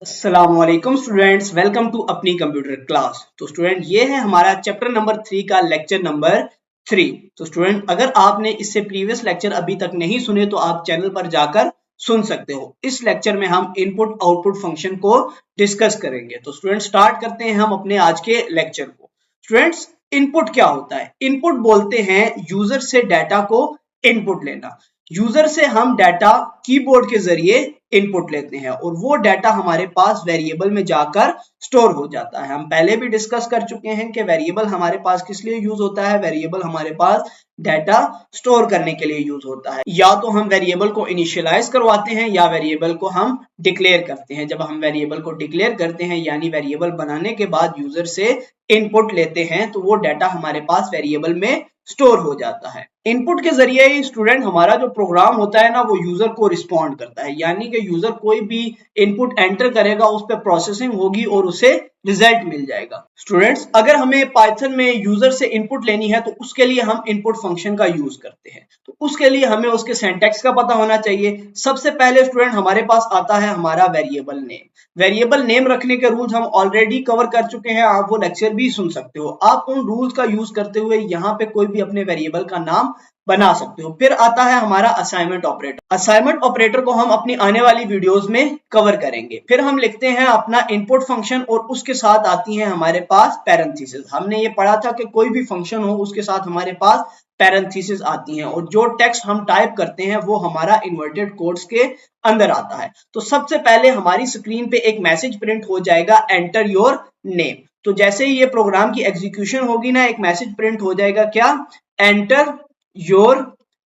अस्सलामुअलैकुम students, welcome to अपनी computer class. तो स्टूडेंट, ये है हमारा चैप्टर नंबर 3 का लेक्चर नंबर 3। तो स्टूडेंट, अगर आपने इससे प्रीवियस लेक्चर अभी तक नहीं सुने तो आप चैनल पर जाकर सुन सकते हो। इस लेक्चर में हम इनपुट आउटपुट फंक्शन को डिस्कस करेंगे। तो स्टूडेंट, स्टार्ट करते हैं हम अपने आज के लेक्चर को। स्टूडेंट्स, इनपुट क्या होता है? इनपुट बोलते हैं यूजर से डाटा को इनपुट लेना। यूजर से हम डाटा कीबोर्ड के जरिए इनपुट लेते हैं और वो डाटा हमारे पास वेरिएबल में जाकर स्टोर हो जाता है। हम पहले भी डिस्कस कर चुके हैं कि वेरिएबल हमारे पास किस लिए यूज होता है। वेरिएबल हमारे पास डाटा स्टोर करने के लिए यूज होता है। या तो हम वेरिएबल को इनिशियलाइज करवाते हैं या वेरिएबल को हम डिक्लेयर करते हैं। जब हम वेरिएबल को डिक्लेयर करते हैं यानी वेरिएबल बनाने के बाद यूजर से इनपुट लेते हैं तो वो डाटा हमारे पास वेरिएबल में स्टोर हो जाता है। इनपुट के जरिए ही स्टूडेंट हमारा जो प्रोग्राम होता है ना, वो यूजर को रिस्पॉन्ड करता है। यानी कि यूजर कोई भी इनपुट एंटर करेगा, उस पर प्रोसेसिंग होगी और उसे रिजल्ट मिल जाएगा। स्टूडेंट्स, अगर हमें पाइथन में यूजर से इनपुट लेनी है तो उसके लिए हम इनपुट फंक्शन का यूज करते हैं। तो उसके लिए हमें उसके सिंटैक्स का पता होना चाहिए। सबसे पहले स्टूडेंट हमारे पास आता है हमारा वेरिएबल नेम। वेरिएबल नेम रखने के रूल्स हम ऑलरेडी कवर कर चुके हैं, आप वो लेक्चर भी सुन सकते हो। आप उन रूल्स का यूज करते हुए यहाँ पे कोई भी अपने वेरिएबल का नाम बना सकते हो। फिर आता है हमारा असाइनमेंट ऑपरेटर। असाइनमेंट ऑपरेटर को हम अपनी आने वाली वीडियोस में कवर करेंगे। फिर हम लिखते हैं अपना इनपुट फंक्शन और उसके साथ आती है हमारे पास पैरेंथेसिस। हमने ये पढ़ा था कि कोई भी फंक्शन हो उसके साथ हमारे पास पैरेंथेसिस आती हैं और जो टेक्स्ट हम टाइप करते हैं वो हमारा इन्वर्टेड कोट्स के अंदर आता है। तो सबसे पहले हमारी स्क्रीन पे एक मैसेज प्रिंट हो जाएगा, एंटर योर नेम। तो जैसे ही ये प्रोग्राम की एग्जीक्यूशन होगी ना, एक मैसेज प्रिंट हो जाएगा, क्या? Enter your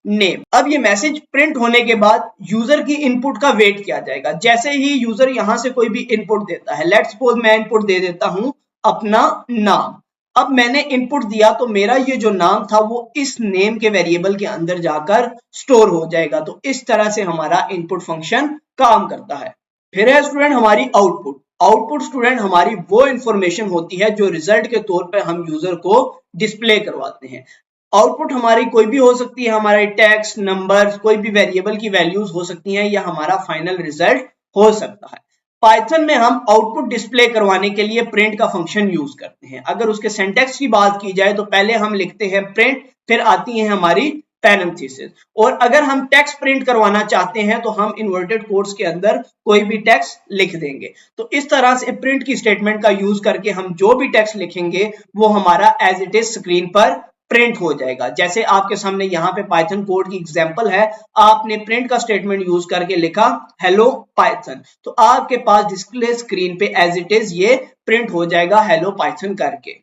name. अब ये मैसेज प्रिंट होने के बाद यूजर की इनपुट का वेट किया जाएगा। जैसे ही यूजर यहां से कोई भी इनपुट देता है, लेट्स सपोज मैं इनपुट दे देता हूं अपना नाम। अब मैंने इनपुट दिया तो मेरा ये जो नाम था वो इस नेम के वेरिएबल के अंदर जाकर स्टोर हो जाएगा। तो इस तरह से हमारा इनपुट फंक्शन काम करता है। फिर है स्टूडेंट हमारी आउटपुट। आउटपुट स्टूडेंट हमारी वो इंफॉर्मेशन होती है जो रिजल्ट के तौर पर हम यूजर को डिस्प्ले करवाते हैं। आउटपुट हमारी कोई भी हो सकती है, हमारे टेक्स्ट, नंबर, कोई भी वेरिएबल की वैल्यूज हो सकती हैं या हमारा फाइनल रिजल्ट हो सकता है। पाइथन में हम आउटपुट डिस्प्ले करवाने के लिए प्रिंट का फंक्शन यूज करते हैं। अगर उसके सिंटैक्स की बात की जाए तो पहले हम लिखते हैं प्रिंट, फिर आती है हमारी पैरेंथेसिस। और अगर हम टेक्स्ट प्रिंट करवाना चाहते हैं तो हम इन्वर्टेड कोट्स के अंदर कोई भी टेक्स्ट लिख देंगे। तो इस तरह से प्रिंट की स्टेटमेंट का यूज करके हम जो भी टेक्स्ट लिखेंगे वो हमारा एज इट इज स्क्रीन पर प्रिंट हो जाएगा। जैसे आपके सामने यहाँ पे पाइथन कोड की एग्जांपल है, आपने प्रिंट का स्टेटमेंट यूज करके लिखा हेलो पाइथन, तो आपके पास डिस्प्ले स्क्रीन पे एज इट इज ये प्रिंट हो जाएगा हेलो पाइथन करके।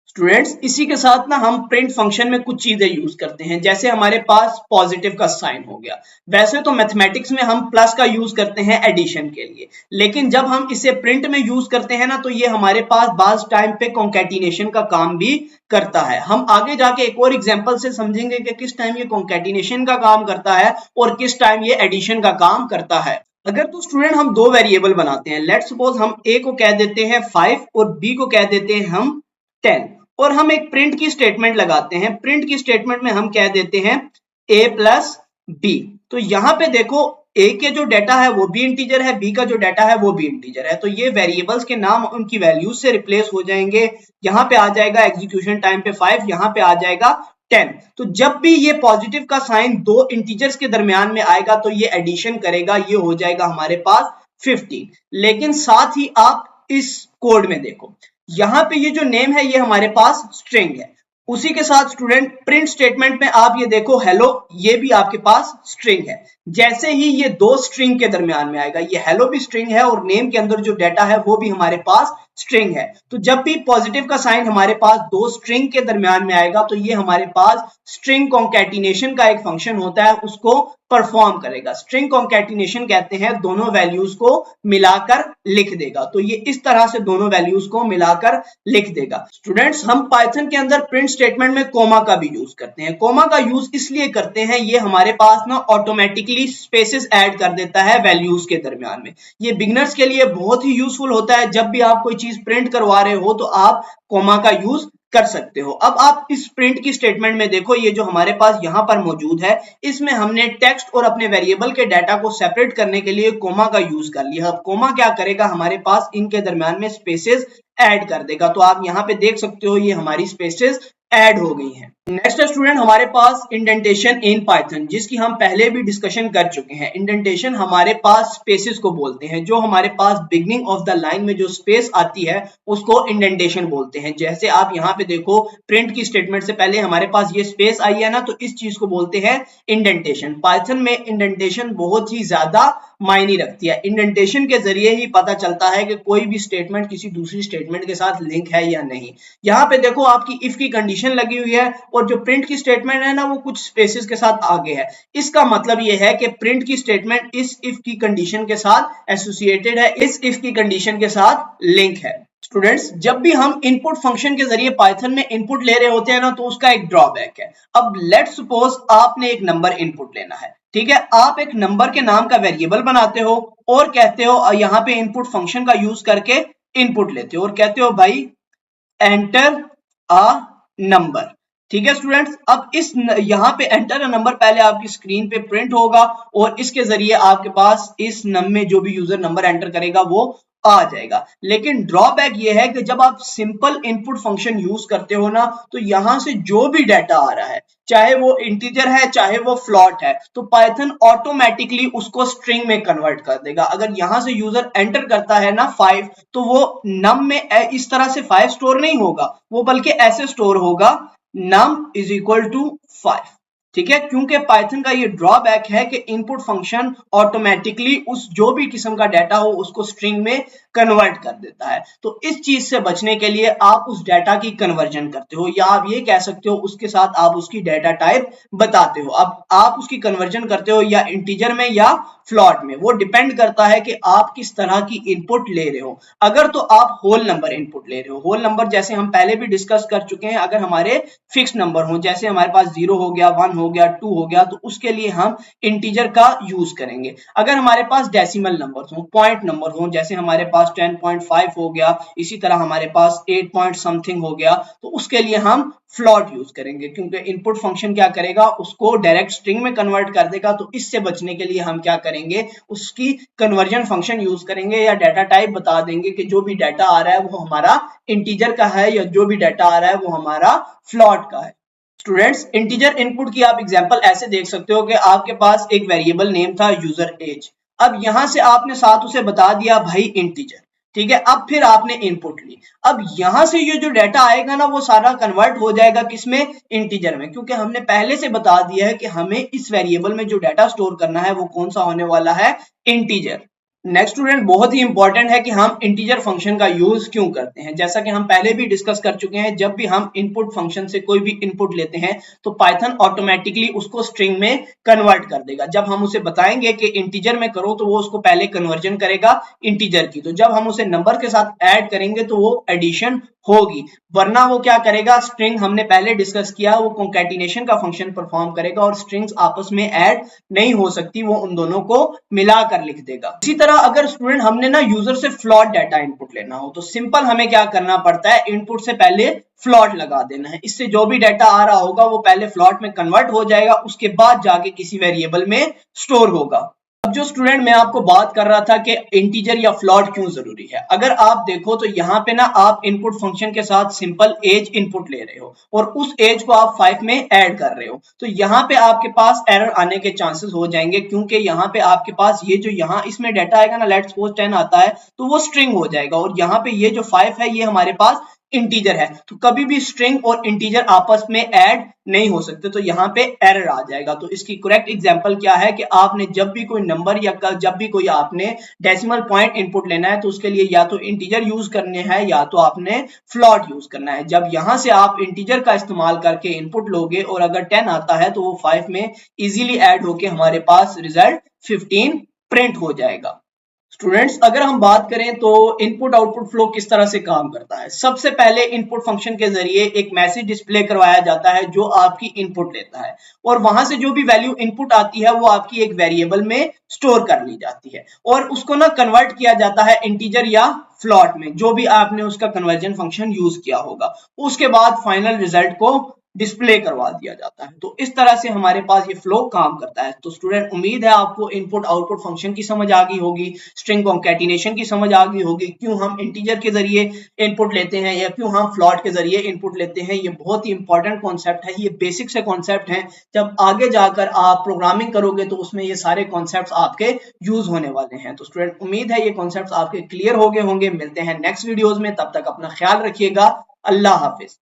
स्टूडेंट्स, इसी के साथ ना हम प्रिंट फंक्शन में कुछ चीजें यूज करते हैं। जैसे हमारे पास पॉजिटिव का साइन हो गया। वैसे तो मैथमेटिक्स में हम प्लस का यूज करते हैं एडिशन के लिए, लेकिन जब हम इसे प्रिंट में यूज करते हैं ना तो ये हमारे पास बाज टाइम पे कॉन्कैटिनेशन का काम भी करता है। हम आगे जाके एक और एग्जांपल से समझेंगे कि किस टाइम ये कॉन्कैटिनेशन का काम करता है और किस टाइम ये एडिशन का काम करता है। अगर तो स्टूडेंट हम दो वेरिएबल बनाते हैं, लेट्स सपोज हम ए को कह देते हैं 5 और बी को कह देते हैं हम 10, और हम एक प्रिंट की स्टेटमेंट लगाते हैं। प्रिंट की स्टेटमेंट में हम कह देते हैं a प्लस बी। तो यहाँ पे देखो, a के जो डाटा है वो भी इंटीजर है, b का जो डाटा है वो भी इंटीजर है। तो ये वेरिएबल्स के नाम उनकी वैल्यूज से रिप्लेस हो जाएंगे। यहाँ पे आ जाएगा एग्जीक्यूशन टाइम पे 5, यहाँ पे आ जाएगा 10। तो जब भी ये पॉजिटिव का साइन दो इंटीजर्स के दरमियान में आएगा तो ये एडिशन करेगा, ये हो जाएगा हमारे पास 15। लेकिन साथ ही आप इस कोड में देखो, यहाँ पे ये जो नेम है ये हमारे पास स्ट्रिंग है। उसी के साथ स्टूडेंट प्रिंट स्टेटमेंट में आप ये देखो हेलो, ये भी आपके पास स्ट्रिंग है। जैसे ही ये दो स्ट्रिंग के दरमियान में आएगा, ये हेलो भी स्ट्रिंग है और नेम के अंदर जो डाटा है वो भी हमारे पास स्ट्रिंग है। तो जब भी पॉजिटिव का साइन हमारे पास दो स्ट्रिंग के दरमियान में आएगा तो ये हमारे पास स्ट्रिंग कॉन्कैटिनेशन का एक फंक्शन होता है, उसको परफॉर्म करेगा। स्ट्रिंग कॉन्कैटिनेशन कहते हैं दोनों वैल्यूज को मिलाकर लिख देगा। तो ये इस तरह से दोनों वैल्यूज को मिलाकर लिख देगा। स्टूडेंट्स, हम पाइथन के अंदर प्रिंट स्टेटमेंट में कोमा का भी यूज करते हैं। कोमा का यूज इसलिए करते हैं, ये हमारे पास ना ऑटोमेटिकली स्पेसेस ऐड कर देता है वैल्यूज के दरमियान में। ये बिगनर्स के लिए बहुत ही यूजफुल होता है। जब भी आप कोई चीज प्रिंट करवा रहे हो तो आप कोमा का यूज कर सकते हो। अब आप इस प्रिंट की स्टेटमेंट में देखो, ये जो हमारे पास यहाँ पर मौजूद है, इसमें हमने टेक्स्ट और अपने वेरिएबल के डाटा को सेपरेट करने के लिए कोमा का यूज कर लिया। अब कोमा क्या करेगा, हमारे पास इनके दरमियान में स्पेसेस ऐड कर देगा। तो आप यहाँ पे देख सकते हो ये हमारी स्पेसेस ऐड हो गई हैं। नेक्स्ट स्टूडेंट हमारे पास इंडेंटेशन इन पाइथन, जिसकी हम पहले भी डिस्कशन कर चुके हैं। इंडेंटेशन हमारे पास स्पेसेस को बोलते हैं। जो हमारे पास बिगनिंग ऑफ द लाइन में जो स्पेस आती है उसको इंडेंटेशन बोलते हैं। जैसे आप यहाँ पे देखो, प्रिंट की स्टेटमेंट से पहले हमारे पास ये स्पेस आई है ना, तो इस चीज को बोलते हैं इंडेंटेशन। पाइथन में इंडेंटेशन बहुत ही ज्यादा मायने रखती है। इंडेंटेशन के जरिए ही पता चलता है कि कोई भी स्टेटमेंट किसी दूसरी स्टेटमेंट के साथ लिंक है या नहीं। यहाँ पे देखो आपकी इफ की कंडीशन लगी हुई है और जो प्रिंट की स्टेटमेंट है ना वो कुछ स्पेसेस के साथ आगे है। इसका मतलब ये है कि प्रिंट की स्टेटमेंट इस इफ की कंडीशन के साथ एसोसिएटेड है, इस इफ की कंडीशन के साथ लिंक है। स्टूडेंट्स, जब भी हम इनपुट फंक्शन के जरिए पाइथन में इनपुट ले रहे होते हैं ना, तो उसका एक ड्रॉबैक है। अब लेट्स सपोज आपने एक नंबर इनपुट लेना है, ठीक है। आप एक नंबर के नाम का वेरिएबल बनाते हो और कहते हो यहाँ पे इनपुट फंक्शन का यूज करके इनपुट लेते हो और कहते हो भाई एंटर अ नंबर, ठीक है स्टूडेंट्स। अब इस यहाँ पे एंटर अ नंबर पहले आपकी स्क्रीन पे प्रिंट होगा और इसके जरिए आपके पास इस नंबर में जो भी यूजर नंबर एंटर करेगा वो आ जाएगा। लेकिन ड्रॉबैक ये है कि जब आप सिंपल इनपुट फंक्शन यूज करते हो ना, तो यहां से जो भी डाटा आ रहा है, चाहे वो इंटीजर है चाहे वो फ्लॉट है, तो पाइथन ऑटोमेटिकली उसको स्ट्रिंग में कन्वर्ट कर देगा। अगर यहां से यूजर एंटर करता है ना 5, तो वो नम में इस तरह से 5 स्टोर नहीं होगा, वो बल्कि ऐसे स्टोर होगा num इज इक्वल टू 5, ठीक है। क्योंकि पाइथन का ये ड्रॉबैक है कि इनपुट फंक्शन ऑटोमेटिकली उस जो भी किस्म का डाटा हो उसको स्ट्रिंग में कन्वर्ट कर देता है। तो इस चीज से बचने के लिए आप उस डाटा की कन्वर्जन करते हो, या आप ये कह सकते हो उसके साथ आप उसकी डाटा टाइप बताते हो। अब आप उसकी कन्वर्जन करते हो या इंटीजर में या फ्लॉट में, वो डिपेंड करता है कि आप किस तरह की इनपुट ले रहे हो। अगर तो आप होल नंबर इनपुट ले रहे हो, होल नंबर जैसे हम पहले भी डिस्कस कर चुके हैं, अगर हमारे फिक्स नंबर हो, जैसे हमारे पास 0 हो गया, 1 हो गया, 2 हो गया, तो उसके लिए हम इंटीजर का यूज करेंगे। अगर हमारे पास डेसिमल नंबर हो, पॉइंट नंबर हो, जैसे हमारे पास 10.5 हो गया, इसी तरह हमारे पास 8 पॉइंट समथिंग हो गया, तो उसके लिए हम फ्लॉट यूज करेंगे। क्योंकि इनपुट फंक्शन क्या करेगा, उसको डायरेक्ट स्ट्रिंग में कन्वर्ट कर देगा। तो इससे बचने के लिए हम क्या करेंगे, उसकी कन्वर्जन फंक्शन यूज करेंगे या डाटा टाइप बता देंगे कि जो भी डाटा आ रहा है वो हमारा इंटीजर का है या जो भी डाटा आ रहा है वो हमारा फ्लॉट का है। स्टूडेंट्स, इंटीजर इनपुट की आप एग्जांपल ऐसे देख सकते हो कि आपके पास एक वेरिएबल नेम था यूजर एज। अब यहां से आपने साथ उसे बता दिया भाई इंटीजर, ठीक है। अब फिर आपने इनपुट ली। अब यहां से ये जो डाटा आएगा ना वो सारा कन्वर्ट हो जाएगा किसमें, इंटीजर में, क्योंकि हमने पहले से बता दिया है कि हमें इस वेरिएबल में जो डाटा स्टोर करना है वो कौन सा होने वाला है, इंटीजर। नेक्स्ट स्टूडेंट, बहुत ही इंपॉर्टेंट है कि हम इंटीजर फंक्शन का यूज क्यों करते हैं। जैसा कि हम पहले भी डिस्कस कर चुके हैं, जब भी हम इनपुट फंक्शन से कोई भी इनपुट लेते हैं तो पाइथन ऑटोमेटिकली उसको स्ट्रिंग में कन्वर्ट कर देगा। जब हम उसे बताएंगे कि इंटीजर में करो तो वो उसको पहले कन्वर्जन करेगा इंटीजर की, तो जब हम उसे नंबर के साथ ऐड करेंगे तो वो एडिशन होगी, वरना वो क्या करेगा, स्ट्रिंग हमने पहले डिस्कस किया, वो कॉन्कैटिनेशन का फंक्शन परफॉर्म करेगा और स्ट्रिंग्स आपस में ऐड नहीं हो सकती, वो उन दोनों को मिलाकर लिख देगा। इसी तरह अगर स्टूडेंट हमने ना यूजर से फ्लॉट डाटा इनपुट लेना हो तो सिंपल हमें क्या करना पड़ता है, इनपुट से पहले फ्लॉट लगा देना है। इससे जो भी डाटा आ रहा होगा वो पहले फ्लॉट में कन्वर्ट हो जाएगा, उसके बाद जाके किसी वेरिएबल में स्टोर होगा। अब जो स्टूडेंट मैं आपको बात कर रहा था कि इंटीजर या फ्लॉट क्यों जरूरी है, अगर आप देखो तो यहाँ पे ना आप इनपुट फंक्शन के साथ सिंपल एज इनपुट ले रहे हो और उस एज को आप 5 में ऐड कर रहे हो, तो यहाँ पे आपके पास एरर आने के चांसेस हो जाएंगे। क्योंकि यहाँ पे आपके पास ये जो यहाँ इसमें डाटा आएगा ना, लेट्स सपोज 10 आता है तो वो स्ट्रिंग हो जाएगा, और यहाँ पे ये जो 5 है ये हमारे पास इंटीजर है, तो कभी भी स्ट्रिंग और इंटीजर आपस में ऐड नहीं हो सकते, तो यहाँ पे एरर आ जाएगा। तो इसकी करेक्ट एग्जांपल क्या है कि आपने जब भी कोई नंबर या जब भी कोई आपने डेसिमल पॉइंट इनपुट लेना है तो उसके लिए या तो इंटीजर यूज करने हैं या तो आपने फ्लॉट यूज करना है। जब यहां से आप इंटीजर का इस्तेमाल करके इनपुट लोगे और अगर 10 आता है तो वो 5 में इजीली ऐड होके हमारे पास रिजल्ट 15 प्रिंट हो जाएगा। स्टूडेंट्स अगर हम बात करें तो इनपुट आउटपुट फ्लो किस तरह से काम करता है। सबसे पहले इनपुट फंक्शन के जरिए एक मैसेज डिस्प्ले करवाया जाता है जो आपकी इनपुट लेता है और वहां से जो भी वैल्यू इनपुट आती है वो आपकी एक वेरिएबल में स्टोर कर ली जाती है और उसको ना कन्वर्ट किया जाता है इंटीजर या फ्लॉट में, जो भी आपने उसका कन्वर्जन फंक्शन यूज किया होगा। उसके बाद फाइनल रिजल्ट को डिस्प्ले करवा दिया जाता है। तो इस तरह से हमारे पास ये फ्लो काम करता है। तो स्टूडेंट उम्मीद है आपको इनपुट आउटपुट फंक्शन की समझ आ गई होगी, स्ट्रिंग कॉन्कैटिनेशन की समझ आ गई होगी, क्यों हम इंटीजर के जरिए इनपुट लेते हैं या क्यों हम फ्लॉट के जरिए इनपुट लेते हैं। ये बहुत ही इंपॉर्टेंट कॉन्सेप्ट है, ये बेसिक से कॉन्सेप्ट है। जब आगे जाकर आप प्रोग्रामिंग करोगे तो उसमें ये सारे कॉन्सेप्ट आपके यूज होने वाले हैं। तो स्टूडेंट उम्मीद है ये कॉन्सेप्ट आपके क्लियर हो गए होंगे। मिलते हैं नेक्स्ट वीडियोज में, तब तक अपना ख्याल रखिएगा। अल्लाह हाफिज।